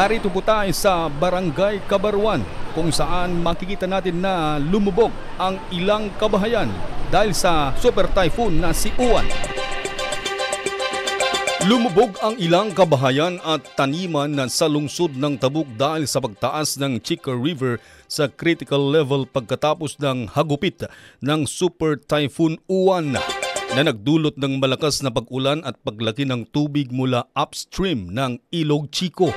Narito po tayo sa Barangay Kabaruan kung saan makikita natin na lumubog ang ilang kabahayan dahil sa super typhoon na si Uwan. Lumubog ang ilang kabahayan at taniman sa lungsod ng Tabuk dahil sa pagtaas ng Chika River sa critical level pagkatapos ng hagupit ng super typhoon Uwan na nagdulot ng malakas na pag-ulan at paglaki ng tubig mula upstream ng Ilog Chico.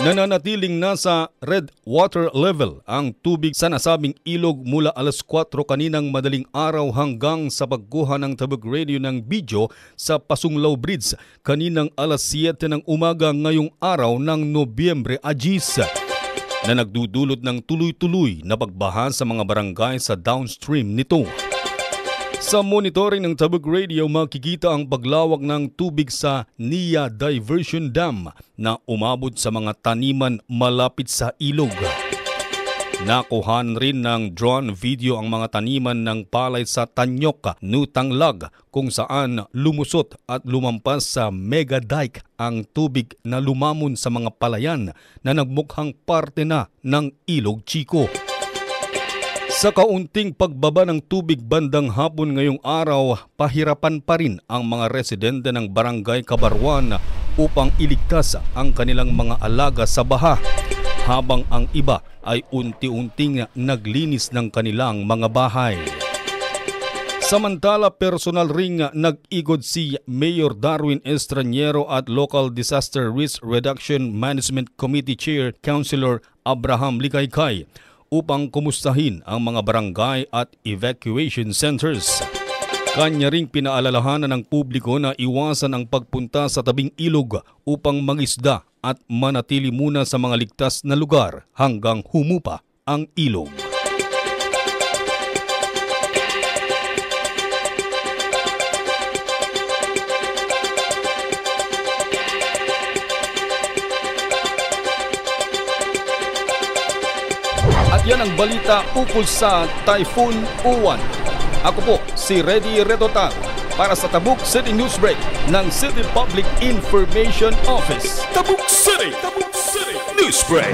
Nananatiling nasa red water level ang tubig sa nasabing ilog mula alas 4 kaninang madaling araw hanggang sa pagkuha ng Tabuk Radio ng video sa Pasunglaw Bridge kaninang alas 7 ng umaga ngayong araw ng Nobyembre 10 na nagdudulot ng tuloy-tuloy na pagbaha sa mga barangay sa downstream nito. Sa monitoring ng Tabuk Radio, makikita ang paglawak ng tubig sa Nia Diversion Dam na umabot sa mga taniman malapit sa ilog. Nakuhan rin ng drone video ang mga taniman ng palay sa Tanyok, Nutanglag kung saan lumusot at lumampas sa mega dike ang tubig na lumamon sa mga palayan na nagmukhang parte na ng Ilog Chico. Sa kaunting pagbaba ng tubig bandang hapon ngayong araw, pahirapan pa rin ang mga residente ng Barangay Kabaruan upang iligtas ang kanilang mga alaga sa baha, habang ang iba ay unti-unting naglinis ng kanilang mga bahay. Samantala, personal ring nag-igod si Mayor Darwin Estraniero at Local Disaster Risk Reduction Management Committee Chair Councilor Abraham Likaykay upang kumustahin ang mga barangay at evacuation centers. Kanya ring pinaalalahanan ng publiko na iwasan ang pagpunta sa tabing ilog upang mangisda at manatili muna sa mga ligtas na lugar hanggang humupa ang ilog. At yan ang balita ukol sa Typhoon Uwan. Ako po si Reddy Redota para sa Tabuk City Newsbreak ng City Public Information Office. Tabuk City Newsbreak.